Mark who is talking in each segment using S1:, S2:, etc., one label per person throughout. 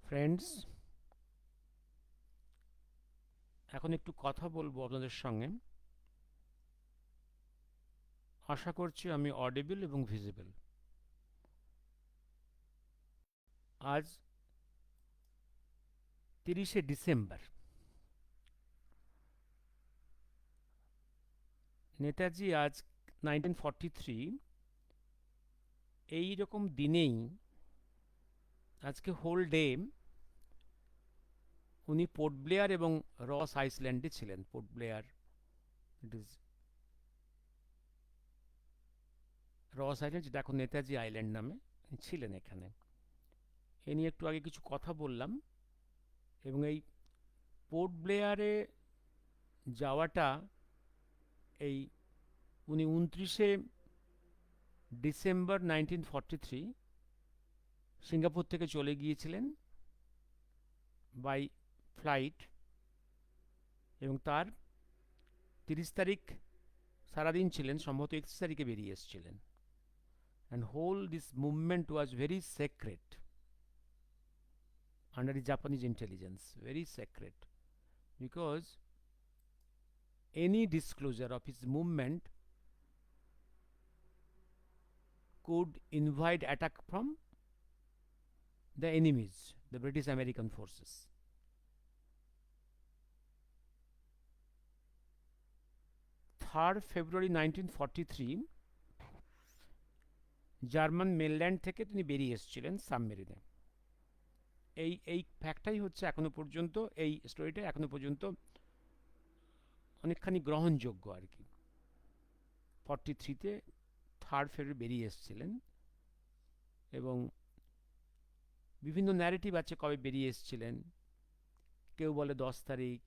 S1: Friends, এখন একটু কথা বলবো আপনাদের সঙ্গে। আশা করছি আমি অডিবল এবং ভিজিবল। আজ 30শে ডিসেম্বর। নেতাজি আজ 1943 এই রকম দিনেই, আজকে হোল ডে উনি পোর্ট ব্লেয়ার এবং রস আইসল্যান্ডে ছিলেন। পোর্ট ব্লেয়ার, ইট ইজ রস আইল্যান্ড, যেটা এখন নেতাজি আইল্যান্ড নামে ছিলেন এখানে। এ নিয়ে একটু আগে কিছু কথা বললাম। এবং এই পোর্ট ব্লেয়ারে যাওয়াটা, এই উনি 29শে ডিসেম্বর 1943 সিঙ্গাপুর থেকে চলে গিয়েছিলেন বাই ফ্লাইট, এবং তার 30 তারিখ সারাদিন ছিলেন, সম্ভবত 31 তারিখে বেরিয়ে এসেছিলেন। And whole this movement was very secret under the Japanese intelligence, very secret, because any disclosure of his movement could invite attack from the enemies, the British American forces. 3 February 1943 German mainland থেকে তিনি বেরিয়ে এসেছিলেন সাবমেরিনে। এই ফ্যাক্টটাই হচ্ছে এখনো পর্যন্ত, এই স্টোরিটা এখনো পর্যন্ত অনেকখানি গ্রহণযোগ্য আর কি। 43-তে 3 ফেব্রুয়ারি বেরিয়ে এসেছিলেন, এবং বিভিন্ন ন্যারেটিভ আছে কবে বেরিয়ে এসেছিলেন। কেউ বলে 10 তারিখ।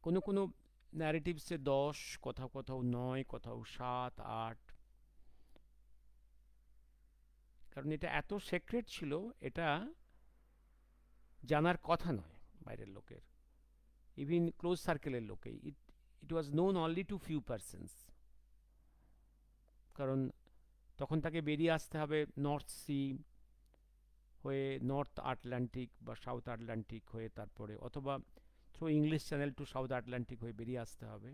S1: কোনো কোনো ন্যারেটিভসে 10, কোথাও কোথাও 9, কোথাও 7, 8। কারণ এটা এত সিক্রেট ছিল, এটা জানার কথা নয় বাইরের লোকের, ইভিন ক্লোজ সার্কেলের লোকে। It it was known only to few persons. কারণ তখন তাকে বেরিয়ে আসতে হবে নর্থ সি হয়ে, নর্থ আটলান্টিক বা সাউথ আটলান্টিক হয়ে, তারপরে অথবা through English channel to south Atlantic হয়ে বেরিয়ে আসতে হবে।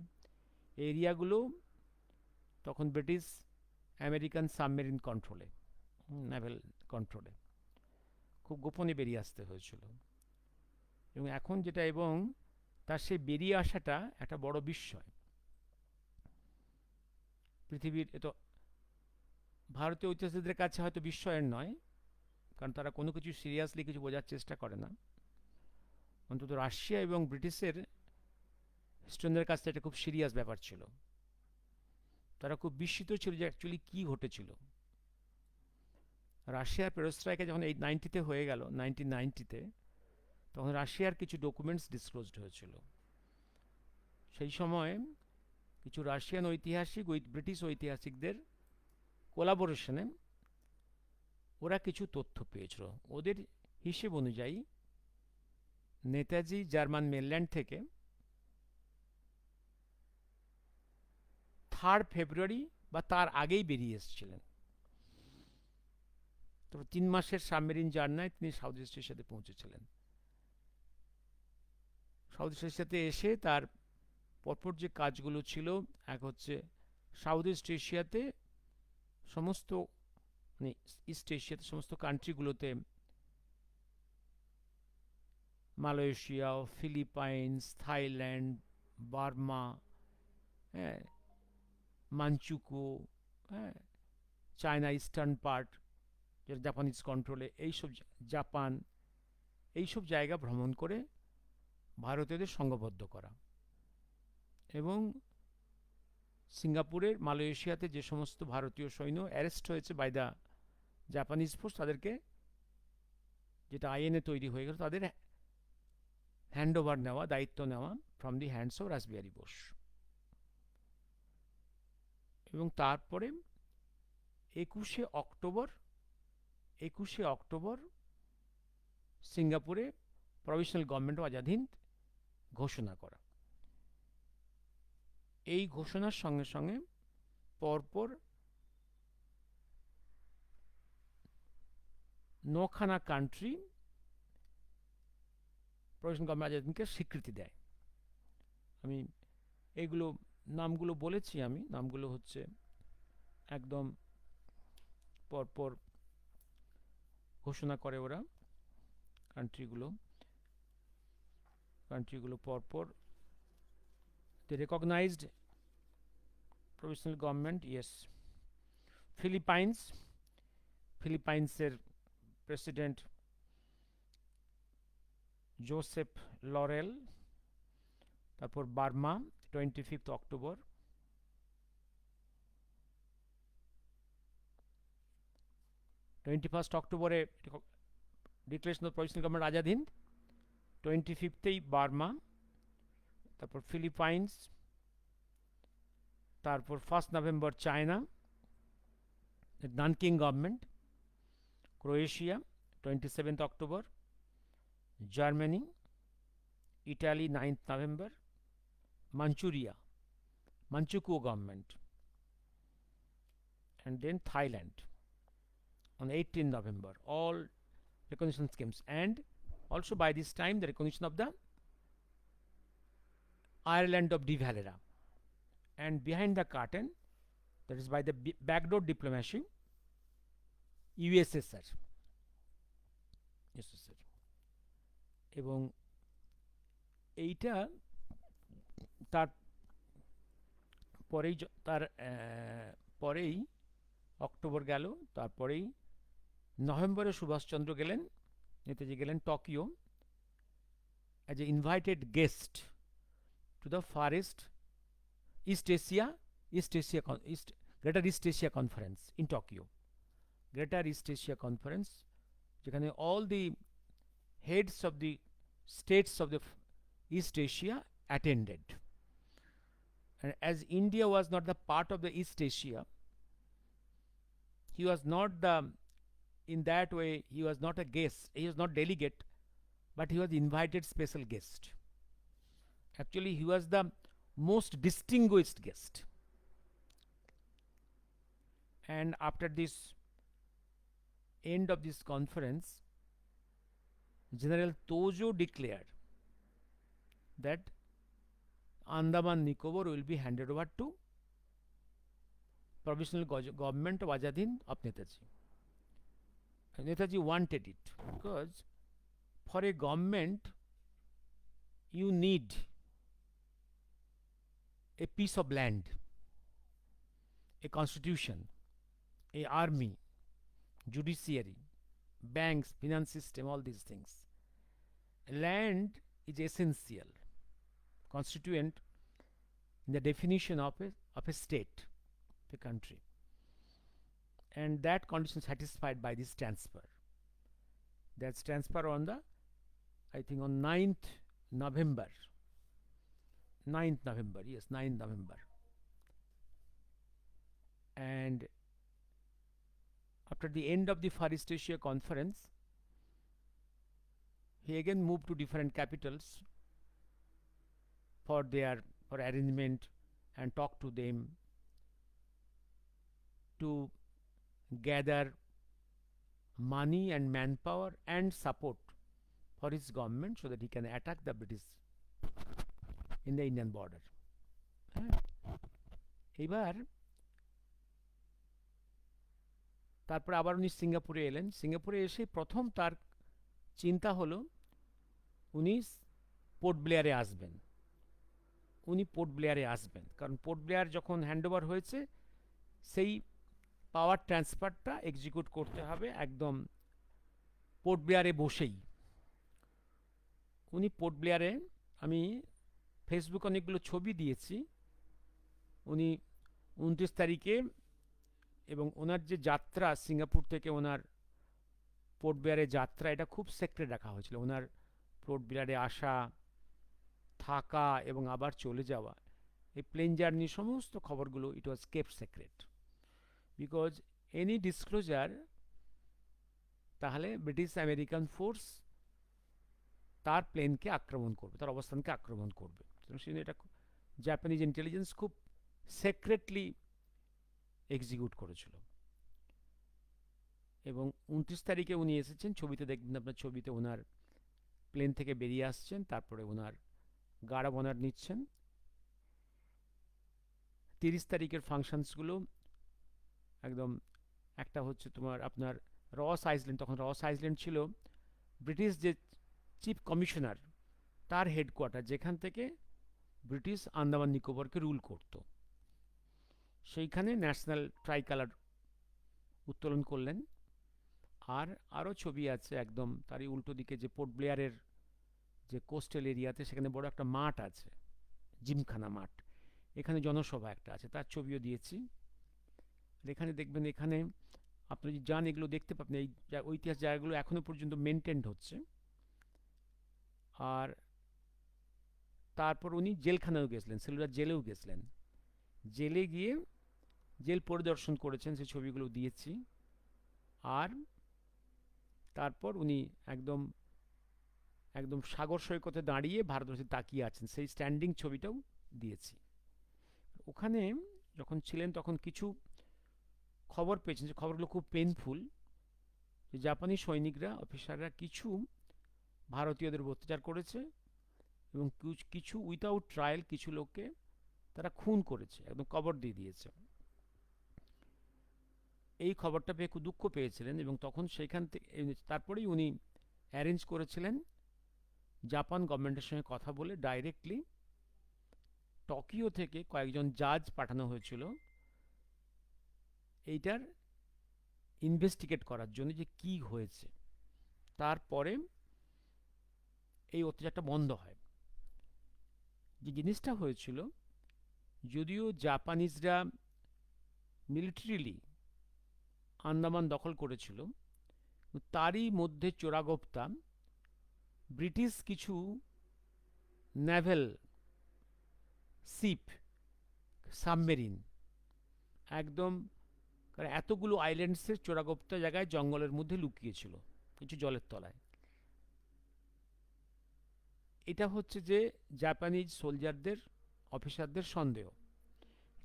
S1: এই এরিয়াগুলো তখন ব্রিটিশ আমেরিকান সাবমেরিন কন্ট্রোলে, নেভেল কন্ট্রোলে, খুব গোপনে বেরিয়ে আসতে হয়েছিল। এবং এখন যেটা, এবং তার সেই বেরিয়ে আসাটা একটা বড় বিস্ময় পৃথিবীর। এ তো ভারতীয় ঐতিহাসিকদের কাছে হয়তো বিস্ময়ের নয়, কারণ তারা কোনো কিছু সিরিয়াসলি কিছু বোঝার চেষ্টা করে না। অন্তত রাশিয়া এবং ব্রিটিশের হিস্টোরিয়ানদের কাছে এটা খুব সিরিয়াস ব্যাপার ছিল। তারা খুব বিস্মিত ছিল যে অ্যাকচুয়ালি কী ঘটেছিল। রাশিয়ার পেরোস্ট্রাইকে যখন এই 90-তে হয়ে গেল, 1990-তে, তখন রাশিয়ার কিছু ডকুমেন্টস ডিসক্লোজড হয়েছিল। সেই সময় কিছু রাশিয়ান ঐতিহাসিক উইথ ব্রিটিশ ঐতিহাসিকদের কোলাবোরেশনে ওরা কিছু তথ্য পেয়েছিল। ওদের হিসেব অনুযায়ী নেতাজি জার্মান মেনল্যান্ড থেকে 3 ফেব্রুয়ারি বা তার আগেই বেরিয়ে এসেছিলেন। তো 3 মাসের সাবমেরিন জার্নায় তিনি সাউথ ইস্ট এশিয়াতে পৌঁছেছিলেন। সাউথ ইস্ট এশিয়াতে এসে তার পরপর যে কাজগুলো ছিল, এক হচ্ছে সাউথ ইস্ট এশিয়াতে সমস্ত, মানে ইস্ট এশিয়াতে সমস্ত কান্ট্রিগুলোতে, মালয়েশিয়া, ফিলিপাইন্স, থাইল্যান্ড, বার্মা, হ্যাঁ, মানচুকো, হ্যাঁ, চায়না ইস্টার্ন পার্ট, যেটা জাপানিজ কন্ট্রোলে, এইসব জাপান, এইসব জায়গা ভ্রমণ করে ভারতীয়দের সংঘবদ্ধ করা। এবং সিঙ্গাপুরের, মালয়েশিয়াতে যে সমস্ত ভারতীয় সৈন্য অ্যারেস্ট হয়েছে বাই দ্য জাপানিজ ফোর্স, তাদেরকে, যেটা আইএনএ তৈরি হয়ে গেল, তাদের হ্যান্ড ওভার নেওয়া, দায়িত্ব নেওয়া from the hands of Rashbehari Bose. এবং তারপরে 21শে অক্টোবর সিঙ্গাপুরে provisional government of Azad Hind ঘোষণা করা। এই ঘোষণার সঙ্গে সঙ্গে পরপর নখানা কান্ট্রি প্রভিশনাল গভর্নমেন্ট আজাদ হিন্দকে স্বীকৃতি দেয়। আমি এইগুলো নামগুলো বলেছি, আমি নামগুলো হচ্ছে একদম পরপর ঘোষণা করে ওরা, কান্ট্রিগুলো পরপর they recognized provisional government. Yes, ফিলিপাইন্সের প্রেসিডেন্ট জোসেফ লরেল, তারপর বার্মা 25 অক্টোবর, অক্টোবরে declaration of provisional government Azad Hind, 25 Burma, তারপর ফিলিপাইন্স, তারপর 1 November China, Nanking government, Croatia 27 October, Germany, Italy 9 November, Manchukuo government, and then Thailand on 18 November. All recognition schemes, and also by this time the recognition of the Ireland of de Valera, and behind the curtain, that is by the backdoor diplomacy, USSR এবং এইটা তার পরেই October গেল, তারপরেই নভেম্বরে সুভাষচন্দ্র গেলেন, নেতাজি গেলেন Tokyo as a invited guest to the greater east Asia conference in Tokyo, greater east Asia conference, যেখানে all the heads of the states of the East Asia attended. And as India was not the part of the East Asia, he was not in that way, he was not a guest, he was not delegate, but he was invited special guest. Actually, he was the most distinguished guest. And after this end of this conference, General Tojo declared that Andaman Nicobar will be handed over to provisional government of Azad Hind of Netaji. And Netaji wanted it because for a government you need a piece of land, a constitution, a army, judiciary, banks, finance system, all these things. Land is essential constituent in the definition of a state, of a country, and that condition satisfied by this transfer. That's transfer on the, I think on 9th November. 9th November, yes, 9th November. And after the end of the Far East Asia Conference, he again moved to different capitals for arrangement and talk to them to gather money and manpower and support for his government so that he can attack the British in the Indian border. এবার তারপরে আবার উনি সিঙ্গাপুরে এলেন। সিঙ্গাপুরে এসে প্রথম তার চিন্তা হলো উনি পোর্ট ব্লেয়ারে আসবেন। কারণ পোর্ট ব্লেয়ার যখন হ্যান্ডওভার হয়েছে সেই পাওয়ার ট্রান্সফারটা এক্সিকিউট করতে হবে একদম পোর্ট ব্লেয়ারে বসেই। উনি পোর্ট ব্লেয়ারে, আমি ফেসবুকে অনেকগুলো ছবি দিয়েছি, উনি 29 তারিখে, এবং ওনার যে যাত্রা সিঙ্গাপুর থেকে ওনার পোর্ট ব্লেয়ারে যাত্রা, এটা খুব সিক্রেট রাখা হয়েছিল। ওনার পোর্ট ব্লেয়ারে আসা, থাকা এবং আবার চলে যাওয়া, এই প্লেন জার্নি সমস্ত খবরগুলো it was kept secret, because any disclosure তাহলে ব্রিটিশ আমেরিকান ফোর্স তার প্লেনকে আক্রমণ করবে, তার অবস্থানকে আক্রমণ করবে। সেজন্য এটা জাপানিজ ইন্টেলিজেন্স খুব সিক্রেটলি এক্সিকিউট করেছিল। এবং 29 তারিখে উনি এসেছেন, ছবিতে দেখবেন আপনার, ছবিতে ওনার প্লেন থেকে বেরিয়ে আসছেন, তারপরে ওনার গার্ড অফ অনার নিচ্ছেন। 30 তারিখের ফাংশনসগুলো একদম, একটা হচ্ছে তোমার আপনার রস আইল্যান্ড, তখন রস আইল্যান্ড ছিল ব্রিটিশ যে চিফ কমিশনার তার হেডকোয়ার্টার, যেখান থেকে ব্রিটিশ আন্দামান নিকোবরকে রুল করত। সেইখানে ন্যাশনাল ট্রাই কালার উত্তোলন করলেন। আর আরও ছবি আছে একদম তারই উল্টো দিকে, যে পোর্ট ব্লেয়ারের যে কোস্টাল এরিয়াতে, সেখানে বড় একটা মাঠ আছে, জিমখানা মাঠ, এখানে জনসভা একটা আছে, তার ছবিও দিয়েছি। আর এখানে দেখবেন, এখানে আপনি যদি যান এগুলো দেখতে পাবেন, এই ঐতিহাসিক জায়গাগুলো এখনো পর্যন্ত মেনটেন্ড হচ্ছে। আর তারপর উনি জেলখানাও গেছিলেন, সেলুলার জেলেও গেছিলেন, জেলে গিয়ে জেল পরিদর্শন করেছেন, সেই ছবিগুলো দিয়েছি। আর তারপর উনি একদম একদম সাগর সৈকতে দাঁড়িয়ে ভারতবর্ষে তাকিয়ে আছেন, সেই স্ট্যান্ডিং ছবিটাও দিয়েছি। ওখানে যখন ছিলেন তখন কিছু খবর পেয়েছেন, যে খবরগুলো খুব পেইনফুল, যে জাপানি সৈনিকরা, অফিসাররা কিছু ভারতীয়দের অত্যাচার করেছে, এবং কিছু উইথাউট ট্রায়াল কিছু লোককে তারা খুন করেছে, একদম কবর দিয়ে দিয়েছে। এই খবরটা পেয়ে খুব দুঃখ পেয়েছিলেন, এবং তখন সেইখান থেকে তারপরেই উনি অ্যারেঞ্জ করেছিলেন জাপান গভর্নমেন্টের সঙ্গে কথা বলে ডাইরেক্টলি টোকিও থেকে কয়েকজন জাজ পাঠানো হয়েছিল এইটার ইনভেস্টিগেট করার জন্য, যে কি হয়েছে। তারপরে এই অত্যাচারটা বন্ধ হয়। যে জিনিসটা হয়েছিল, যদিও জাপানিজরা মিলিটারিলি আন্দামান দখল করেছিল, তারই মধ্যে চোরাগোপ্তা ব্রিটিশ কিছু নেভেল শিপ, সাবমেরিন, একদম এতগুলো আইল্যান্ডসের চোরাগোপ্তা জায়গায় জঙ্গলের মধ্যে লুকিয়েছিল, কিছু জলের তলায়। এটা হচ্ছে যে জাপানিজ সোলজারদের, অফিসারদের সন্দেহ।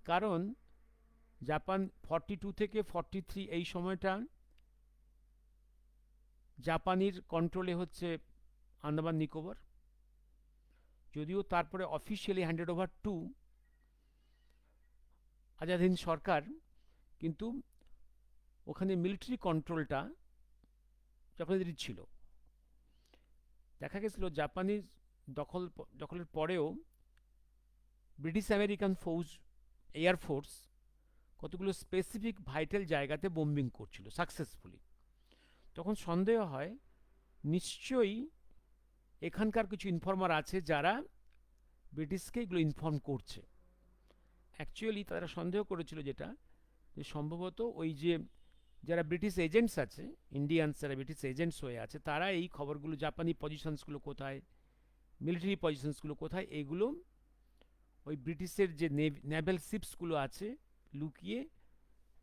S1: কারণ জাপান 42 থেকে 43 এই সময়টা জাপানির কন্ট্রোলে হচ্ছে আন্দামান নিকোবর, যদিও তারপরে officially handed over to Azad Hind সরকার, কিন্তু ওখানে মিলিটারি কন্ট্রোলটা জাপানিদেরই ছিল। দেখা গেছিল জাপানিজ দখলের পরেও ব্রিটিশ আমেরিকান ফৌজ, এয়ারফোর্স কতগুলো স্পেসিফিক ভাইটাল জায়গাতে বোম্বিং করছিল সাকসেসফুলি। তখন সন্দেহ হয় নিশ্চয়ই এখানকার কিছু ইনফর্মার আছে যারা ব্রিটিশকে এগুলো ইনফর্ম করছে। অ্যাকচুয়ালি তারা সন্দেহ করেছিল যেটা, যে সম্ভবত ওই যে যারা ব্রিটিশ এজেন্টস আছে, ইন্ডিয়ানস যারা ব্রিটিশ এজেন্টস হয়ে আছে, তারা এই খবরগুলো, জাপানি পজিশনসগুলো কোথায়, মিলিটারি পজিশনসগুলো কোথায়, এগুলো ওই ব্রিটিশের যে নেভেল শিপসগুলো আছে লুকিয়ে,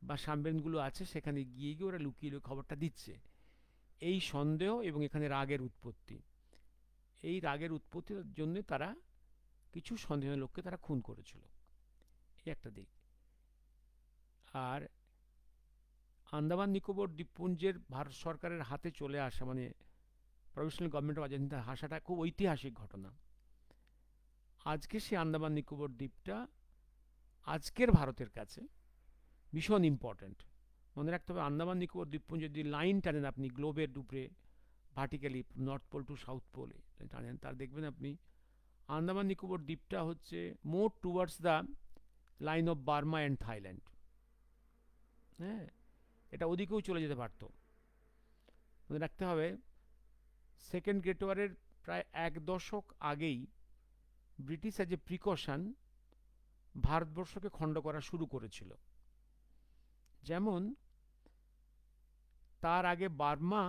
S1: বা সাবমেরিনগুলো আছে, সেখানে গিয়ে গিয়ে ওরা লুকিয়ে খবরটা দিচ্ছে। এই সন্দেহ এবং এখানে রাগের উৎপত্তি, এই রাগের উৎপত্তির জন্য তারা কিছু সন্দেহের লোককে তারা খুন করেছিল, এই একটা দিক। আর আন্দামান নিকোবর দ্বীপপুঞ্জের ভারত সরকারের হাতে চলে আসা, মানে প্রভিশনাল গভর্নমেন্ট অফ আজাদ আসাটা খুব ঐতিহাসিক ঘটনা। আজকে সে আন্দামান নিকোবর দ্বীপটা আজকের ভারতের কাছে ভীষণ ইম্পর্ট্যান্ট। মনে রাখতে হবে, আন্দামান নিকোবর দ্বীপপুঞ্জ যদি লাইন টানেন আপনি গ্লোবের উপরে vertically, north pole to south পোলে টানেন, তার দেখবেন আপনি আন্দামান নিকোবর দ্বীপটা হচ্ছে more towards the line of Burma and Thailand. হ্যাঁ, এটা ওদিকেও চলে যেতে পারত। মনে রাখতে হবে, সেকেন্ড গ্রেট ওয়ারের প্রায় 1 দশক আগেই ব্রিটিশ এজ এ প্রিকশন ভারতবর্ষকে খণ্ড করা শুরু করেছিল। যেমন তার আগে বার্মা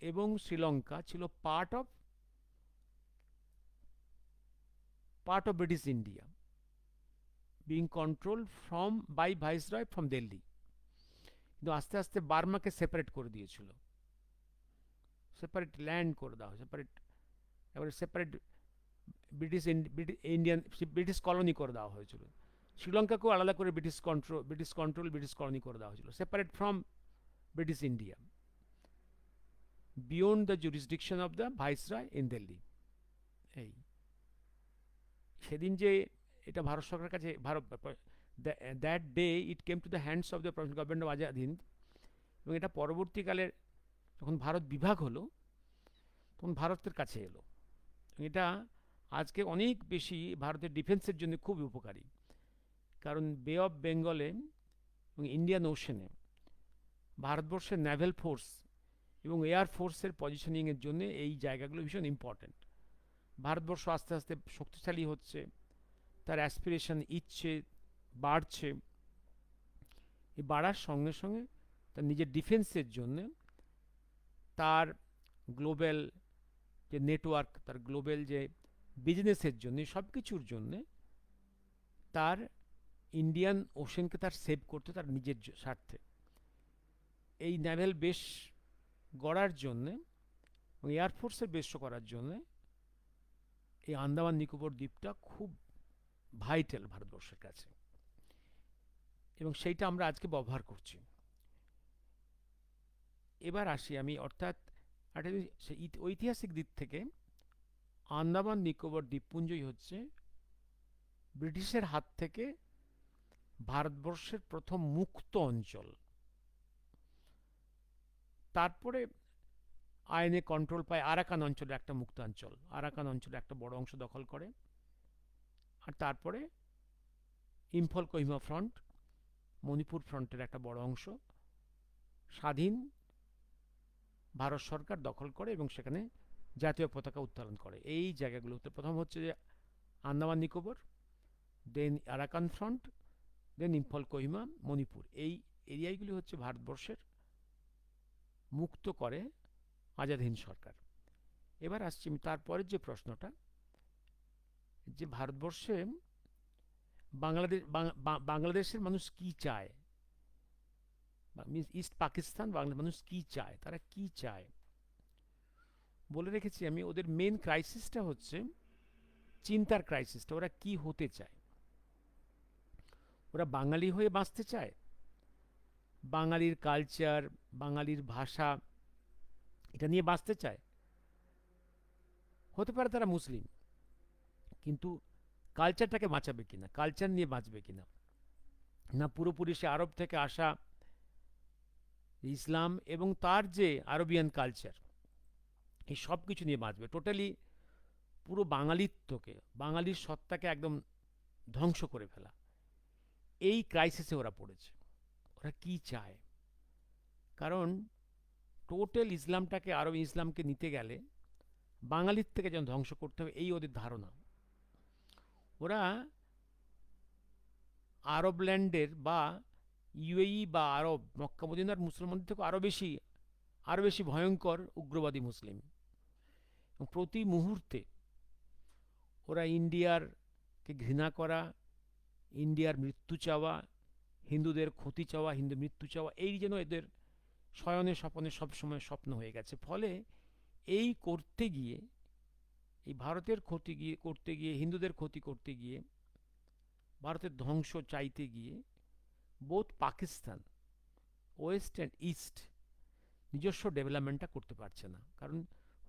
S1: এবং শ্রীলঙ্কা ছিল part of British India, being control from by viceroy from Delhi. কিন্তু আস্তে আস্তে বার্মাকে সেপারেট করে দিয়েছিল, সেপারেট ল্যান্ড করে দেওয়া, সেপারেট এবারে সেপারেট ইন্ডিয়ান ব্রিটিশ কলোনি করে দেওয়া হয়েছিল। শ্রীলঙ্কাকেও আলাদা করে ব্রিটিশ কলোনি করে দেওয়া হয়েছিল, separate from British India, beyond the jurisdiction of the viceroy in Delhi. এই সেদিন যে এটা ভারত সরকারের কাছে that day it came to the hands of the government of Azad Hind, এবং এটা পরবর্তীকালে যখন ভারত বিভাগ হলো তখন ভারতের কাছে এলো। এটা আজকে অনেক বেশি ভারতের ডিফেন্সের জন্য খুব উপকারী, কারণ বে অফ বেঙ্গলে এবং ইন্ডিয়ান ওশেনে ভারতবর্ষের নেভেল ফোর্স এবং এয়ার ফোর্সের পজিশনিংয়ের জন্য এই জায়গাগুলো ভীষণ ইম্পর্ট্যান্ট। ভারতবর্ষ আস্তে আস্তে শক্তিশালী হচ্ছে, তার অ্যাসপিরেশন, ইচ্ছে বাড়ছে। এই বাড়ার সঙ্গে সঙ্গে তার নিজের ডিফেন্সের জন্য, তার গ্লোবাল যে নেটওয়ার্ক, তার গ্লোবাল যে বিজনেসের জন্য, সব কিছুর জন্যে তার ইন্ডিয়ান ওশেনকে তার সেভ করতে, তার নিজের স্বার্থে এই নেভেল বেস গড়ার জন্যে এবং এয়ারফোর্সের বেস করার জন্যে এই আন্দামান নিকোবর দ্বীপটা খুব ভাইটাল ভারতবর্ষের কাছে, এবং সেইটা আমরা আজকে ব্যবহার করছি। এবার আসি আমি, অর্থাৎ ঐতিহাসিক দিক থেকে আন্দামান নিকোবর দ্বীপপুঞ্জই হচ্ছে ব্রিটিশের হাত থেকে ভারতবর্ষের প্রথম মুক্ত অঞ্চল। তারপরে আইনে কন্ট্রোল পায় আরাকান অঞ্চলে, একটা মুক্তাঞ্চল, আরাকান অঞ্চলে একটা বড় অংশ দখল করে, আর তারপরে ইম্ফল কোহিমা ফ্রন্ট, মণিপুর ফ্রন্টের একটা বড় অংশ স্বাধীন ভারত সরকার দখল করে এবং সেখানে জাতীয় পতাকা উত্তোলন করে। এই জায়গাগুলোতে প্রথম হচ্ছে যে আন্দামান নিকোবর, দেন আরাকান ফ্রন্ট, দেন ইম্ফল কোহিমা, মণিপুর। এই এরিয়াগুলি হচ্ছে ভারতবর্ষের মুক্ত করে আজাদ হিন্দ সরকার। এবার আসছি আমি তারপরের যে প্রশ্নটা, যে ভারতবর্ষে বাংলাদেশের মানুষ কি চায়, ইস্ট পাকিস্তান বাংলার মানুষ কি চায়, তারা কি চায় বলে রেখেছি আমি। ওদের মেন ক্রাইসিসটা হচ্ছে চিন্তার ক্রাইসিসটা, ওরা কি হতে চায়। ওরা বাঙালি হয়ে বাঁচতে চায়, বাঙালির কালচার, বাঙালির ভাষা, এটা নিয়ে বাঁচতে চায়। হতে পারে তারা মুসলিম, কিন্তু কালচারটাকে বাঁচাবে কিনা, কালচার নিয়ে বাঁচবে কিনা, না পুরোপুরি সে আরব থেকে আসা ইসলাম এবং তার যে আরবিয়ান কালচার, এই সব কিছু নিয়ে বাঁচবে, টোটালি পুরো বাঙালিত্বকে, বাঙালির সত্তাকে একদম ধ্বংস করে ফেলা। এই ক্রাইসিসে ওরা পড়েছে। ওরা কি চায়, কারণ টোটাল ইসলামটাকে, আরব ইসলামকে নিতে গেলে বাঙালির থেকে যেন ধ্বংস করতে হবে, এই ওদের ধারণা। ওরা আরব ল্যান্ডের বা ইউএই বা আরব, মক্কা মদিনার মুসলমানদের থেকে আরো বেশি ভয়ঙ্কর উগ্রবাদী মুসলিম। প্রতি মুহূর্তে ওরা ইন্ডিয়ারকে ঘৃণা করা, ইন্ডিয়ার মৃত্যু চাওয়া, হিন্দুদের ক্ষতি চাওয়া, হিন্দু মৃত্যু চাওয়া, এই যেন এদের শয়নে স্বপনে সবসময় স্বপ্ন হয়ে গেছে। ফলে এই করতে গিয়ে, এই ভারতের ক্ষতি করতে গিয়ে, হিন্দুদের ক্ষতি করতে গিয়ে, ভারতের ধ্বংস চাইতে গিয়ে, both Pakistan, west and east নিজস্ব ডেভেলপমেন্টটা করতে পারছে না, কারণ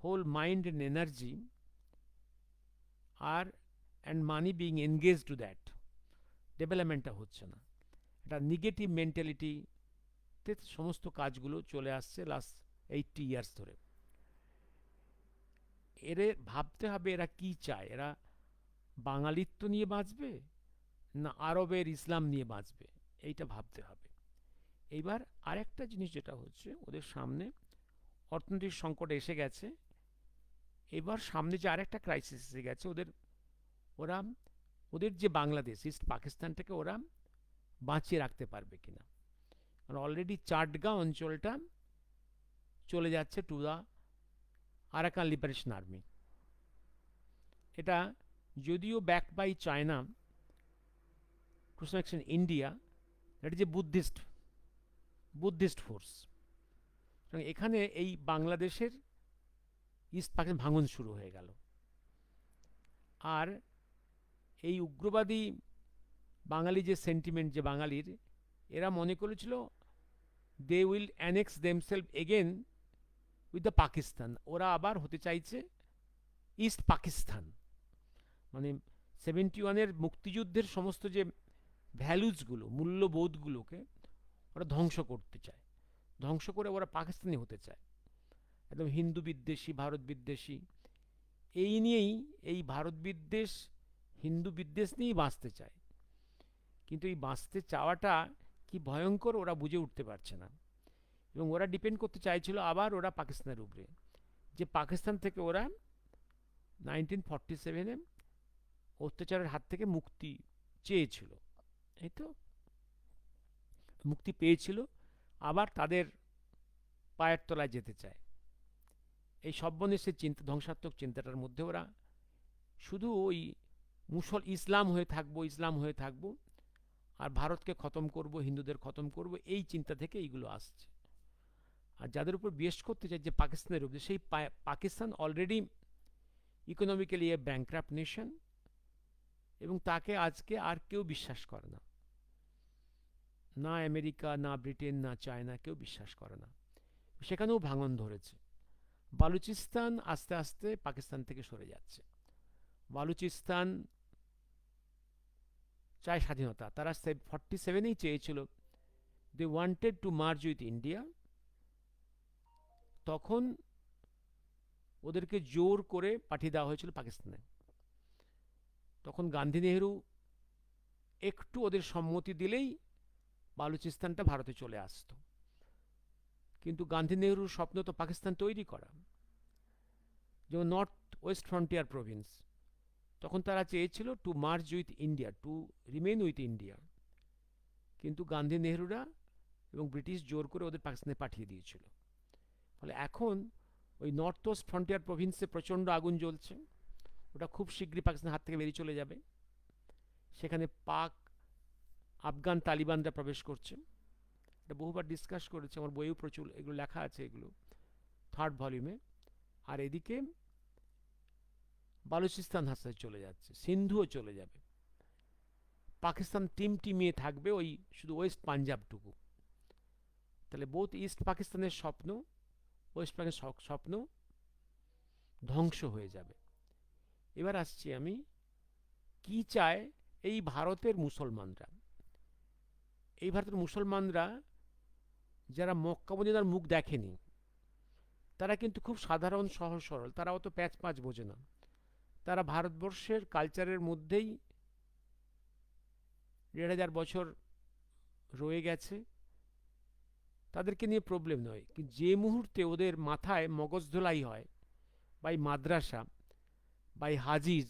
S1: হোল মাইন্ড অ্যান্ড এনার্জি আর and money being engage to that, ডেভেলপমেন্টটা হচ্ছে না। একটা নেগেটিভ মেন্টালিটিতে সমস্ত কাজগুলো চলে আসছে লাস্ট 80 ইয়ার্স ধরে। এদের ভাবতে হবে এরা কি চায়, এরা বাঙালিত্ব নিয়ে বাঁচবে না আরবের ইসলাম নিয়ে বাঁচবে, এইটা ভাবতে হবে। এইবার আরেকটা জিনিস যেটা হচ্ছে, ওদের সামনে অর্থনৈতিক সংকট এসে গেছে। এবার সামনে যে আরেকটা ক্রাইসিস এসে গেছে, ওদের যে বাংলাদেশ, ইস্ট পাকিস্তানটাকে ওরা বাঁচিয়ে রাখতে পারবে কিনা। কারণ অলরেডি চাটগাঁও অঞ্চলটা চলে যাচ্ছে to the Arakan liberation army. এটা যদিও backed by China, to some extent India, এটা যে বুদ্ধিস্ট ফোর্স। এখানে এই বাংলাদেশের ইস্ট পাকিস্তান ভাঙন শুরু হয়ে গেল। আর এই উগ্রবাদী বাঙালি যে সেন্টিমেন্ট যে বাঙালির, এরা মনে করেছিল they will annex themselves again with the Pakistan, ওরা আবার হতে চাইছে ইস্ট পাকিস্তান। মানে 71-এর মুক্তিযুদ্ধের সমস্ত যে ভ্যালুজগুলো, মূল্যবোধগুলোকে ওরা ধ্বংস করতে চায়, ধ্বংস করে ওরা পাকিস্তানি হতে চায়, একদম হিন্দু বিদ্বেষী, ভারত বিদ্বেষী। এই নিয়েই, এই ভারত বিদ্বেষ, হিন্দু বিদ্বেষ নিয়েই বাঁচতে চায়। কিন্তু এই বাঁচতে চাওয়াটা কি ভয়ঙ্কর ওরা বুঝে উঠতে পারছে না, এবং ওরা ডিপেন্ড করতে চাইছিল আবার ওরা পাকিস্তানের উপরে, যে পাকিস্তান থেকে ওরা 1947-এ অত্যাচারের হাত থেকে মুক্তি চেয়েছিল, এই তো মুক্তি পেয়েছিল, আবার তাদের পায়ের তলায় যেতে চায়। এই সর্বনেশের চিন্তা, ধ্বংসাত্মক চিন্তাটার মধ্যে ওরা শুধু ওই ইসলাম হয়ে থাকবো, ইসলাম হয়ে থাকবো, আর ভারতকে খতম করব, হিন্দুদের খতম করব, এই চিন্তা থেকে এইগুলো আসছে। আর যাদের উপর বেশ করতে চাই যে পাকিস্তানের উপরে, সেই পাকিস্তান অলরেডি ইকোনমিক্যালি এ ব্যাংক্রাফট নেশন, এবং তাকে আজকে আর কেউ বিশ্বাস করে না, না আমেরিকা, না ব্রিটেন, না চায়না, কেউ বিশ্বাস করে না। সেখানেও ভাঙন ধরেছে। বালুচিস্তান আস্তে আস্তে পাকিস্তান থেকে সরে যাচ্ছে। বালুচিস্তান চায় স্বাধীনতা, তারা 47-এই চেয়েছিল, they wanted to merge with India. তখন ওদেরকে জোর করে পাঠিয়ে দেওয়া হয়েছিল পাকিস্তানে। তখন গান্ধী নেহেরু একটু ওদের সম্মতি দিলেই বালুচিস্তানটা ভারতে চলে আসতো। কিন্তু গান্ধী নেহেরুর স্বপ্ন তো পাকিস্তান তৈরি করা, যেমন নর্থ ওয়েস্ট ফ্রন্টিয়ার প্রভিন্স, তখন তারা চেয়েছিল to merge with India, to remain with India. কিন্তু গান্ধী নেহরুরা এবং ব্রিটিশ জোর করে ওদের পাকিস্তানে পাঠিয়ে দিয়েছিল। ফলে এখন ওই নর্থ ওয়েস্ট ফ্রন্টিয়ার প্রভিন্সে প্রচণ্ড আগুন জ্বলছে, ওটা খুব শীঘ্রই পাকিস্তানের হাত থেকে বেরিয়ে চলে যাবে। সেখানে পাক আফগান তালিবানরা প্রবেশ করছে, এটা বহুবার ডিসকাস করেছে, আমার বইয়েও প্রচুর এগুলো লেখা আছে, এগুলো 3rd ভলিউমে। আর এদিকে বালুচিস্তান হাতে চলে যাচ্ছে, সিন্ধুও চলে যাবে, পাকিস্তান টিমিয়ে থাকবে ওই শুধু ওয়েস্ট পাঞ্জাবটুকু। তাহলে বোথ ইস্ট পাকিস্তানের স্বপ্ন, ওয়েস্ট পাকিস্তানের স্বপ্ন ধ্বংস হয়ে যাবে। এবার আসছি আমি, কি চায় এই ভারতের মুসলমানরা। এই ভারতের মুসলমানরা যারা মক্কা মদিনার মুখ দেখেনি, তারা কিন্তু খুব সাধারণ, সহজ সরল, তারা অত প্যাচ পাঁচ বোঝে না। তারা ভারতবর্ষের কালচারের মধ্যেই 1,500 বছর রয়ে গেছে, তাদেরকে নিয়ে প্রবলেম নয়। কিন্তু যে মুহূর্তে ওদের মাথায় মগজ ধোলাই হয় বাই মাদ্রাসা, বাই হাজিজ,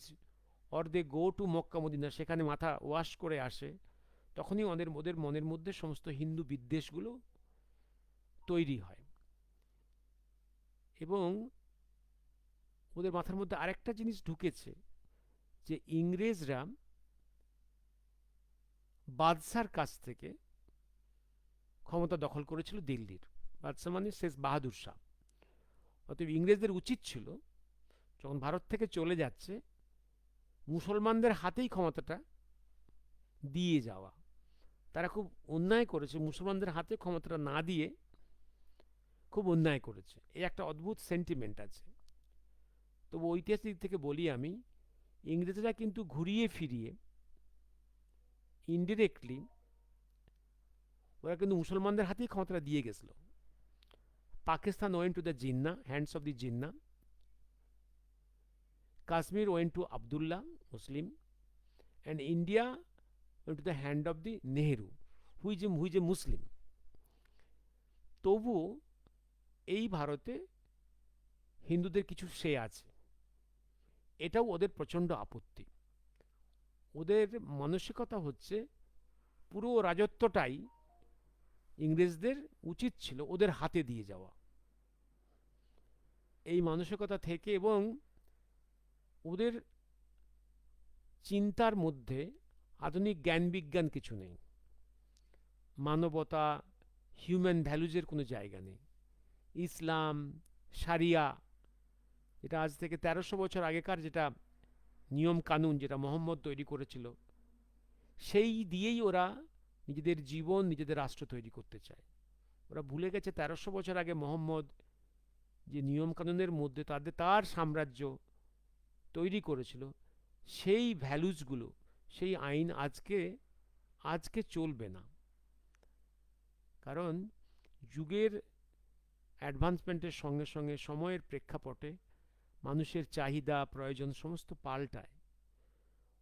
S1: or they go to Mecca Medina, সেখানে মাথা ওয়াশ করে আসে, তখনই ওদের মনের মধ্যে সমস্ত হিন্দু বিদ্বেষগুলো তৈরি হয়। এবং ওদের মাথার মধ্যে আরেকটা জিনিস ঢুকেছে, যে ইংরেজরা বাদশার কাছ থেকে ক্ষমতা দখল করেছিল দিল্লির। বাদশা মানে শেষ বাহাদুর শাহ। অতএব ইংরেজদের উচিত ছিল যখন ভারত থেকে চলে যাচ্ছে, মুসলমানদের হাতেই ক্ষমতাটা দিয়ে যাওয়া। তারা খুব অন্যায় করেছে, মুসলমানদের হাতে ক্ষমতাটা না দিয়ে খুব অন্যায় করেছে। এই একটা অদ্ভুত সেন্টিমেন্ট আছে। তবু ঐতিহাসিক থেকে বলি আমি, ইংরেজরা কিন্তু ঘুরিয়ে ফিরিয়ে ইনডিরেক্টলি ওরা কিন্তু মুসলমানদের হাতেই ক্ষমতাটা দিয়ে গেছিল। Pakistan went to the Jinnah, hands of the Jinnah. Kashmir went to Abdullah, Muslim. And India went to the hand of the Nehru, who's a Muslim. তবু এই ভারতে হিন্দুদের কিছু সে আছে, এটাও ওদের প্রচণ্ড আপত্তি। ওদের মানসিকতা হচ্ছে পুরো রাজত্বটাই ইংরেজদের উচিত ছিল ওদের হাতে দিয়ে যাওয়া। এই মানসিকতা থেকে, এবং ওদের চিন্তার মধ্যে আধুনিক জ্ঞান বিজ্ঞান কিছু নেই, মানবতা, হিউম্যান ভ্যালুজের কোনো জায়গা নেই। ইসলাম, সারিয়া, যেটা আজ থেকে 1300 বছর আগেকার যেটা নিয়ম কানুন যেটা মোহাম্মদ তৈরি করেছিল, সেই দিয়েই ওরা নিজেদের জীবন, নিজেদের রাষ্ট্র তৈরি করতে চায়। ওরা ভুলে গেছে 1300 বছর আগে মোহাম্মদ যে নিয়ম কানুনের মধ্যে তার সাম্রাজ্য তৈরি করেছিল, সেই ভ্যালুসগুলো, সেই আইন আজকে আজকে চলবে না। কারণ যুগের অ্যাডভান্সমেন্টের সঙ্গে সঙ্গে সময়ের প্রেক্ষাপটে মানুষের চাহিদা প্রয়োজন সমস্ত পাল্টায়।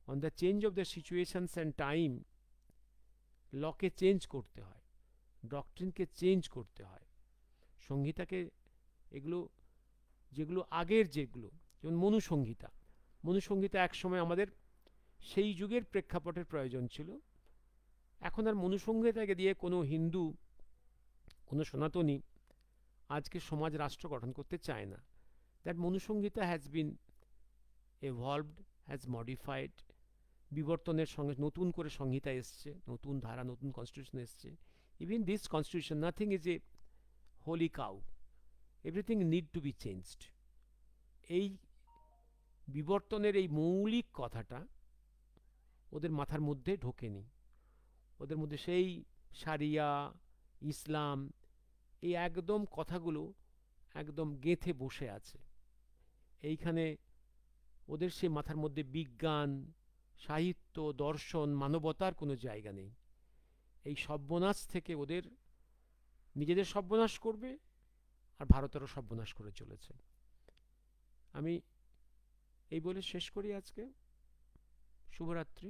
S1: On the change of the situations and time, লকে চেঞ্জ করতে হয়, ডক্ট্রিনকে চেঞ্জ করতে হয়, সংহিতাকে, এগুলো যেগুলো আগের, যেগুলো যেমন মনুসংহিতা, মনুসংহিতা একসময় আমাদের সেই যুগের প্রেক্ষাপটের প্রয়োজন ছিল। এখন আর মনুসংহিতাকে দিয়ে কোনো হিন্দু, কোনো সনাতনী আজকে সমাজ রাষ্ট্র গঠন করতে চায় না। That Manusamhita has been এভলভড, has modified, বিবর্তনের সঙ্গে নতুন করে সংহিতা এসছে, নতুন ধারা, নতুন কনস্টিটিউশন এসছে। Even this constitution, nothing is a holy cow, everything need to be changed. এই বিবর্তনের এই মৌলিক কথাটা ওদের মাথার মধ্যে ঢোকেনি। ওদের মধ্যে সেই সারিয়া, ইসলাম, এই একদম কথাগুলো একদম গেঁথে বসে আছে। এইখানে ওদের সে মাথার মধ্যে বিজ্ঞান, সাহিত্য, দর্শন, মানবতার কোনো জায়গা নেই। এই সর্বনাশ থেকে ওদের নিজেদের সর্বনাশ করবে, আর ভারতেরও সর্বনাশ করে চলেছে। আমি এই বলে শেষ করি আজকে। শুভরাত্রি।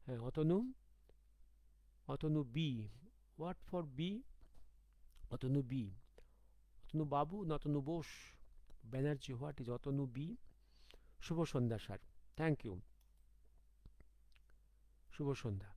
S1: হ্যাঁ, Atanu, Atanu B, what for B? Atanu B, Atanu babu না Atanu Bose Banerjee, what is Atanu B? শুভ সন্ধ্যা স্যার, থ্যাংক ইউ, শুভ সন্ধ্যা।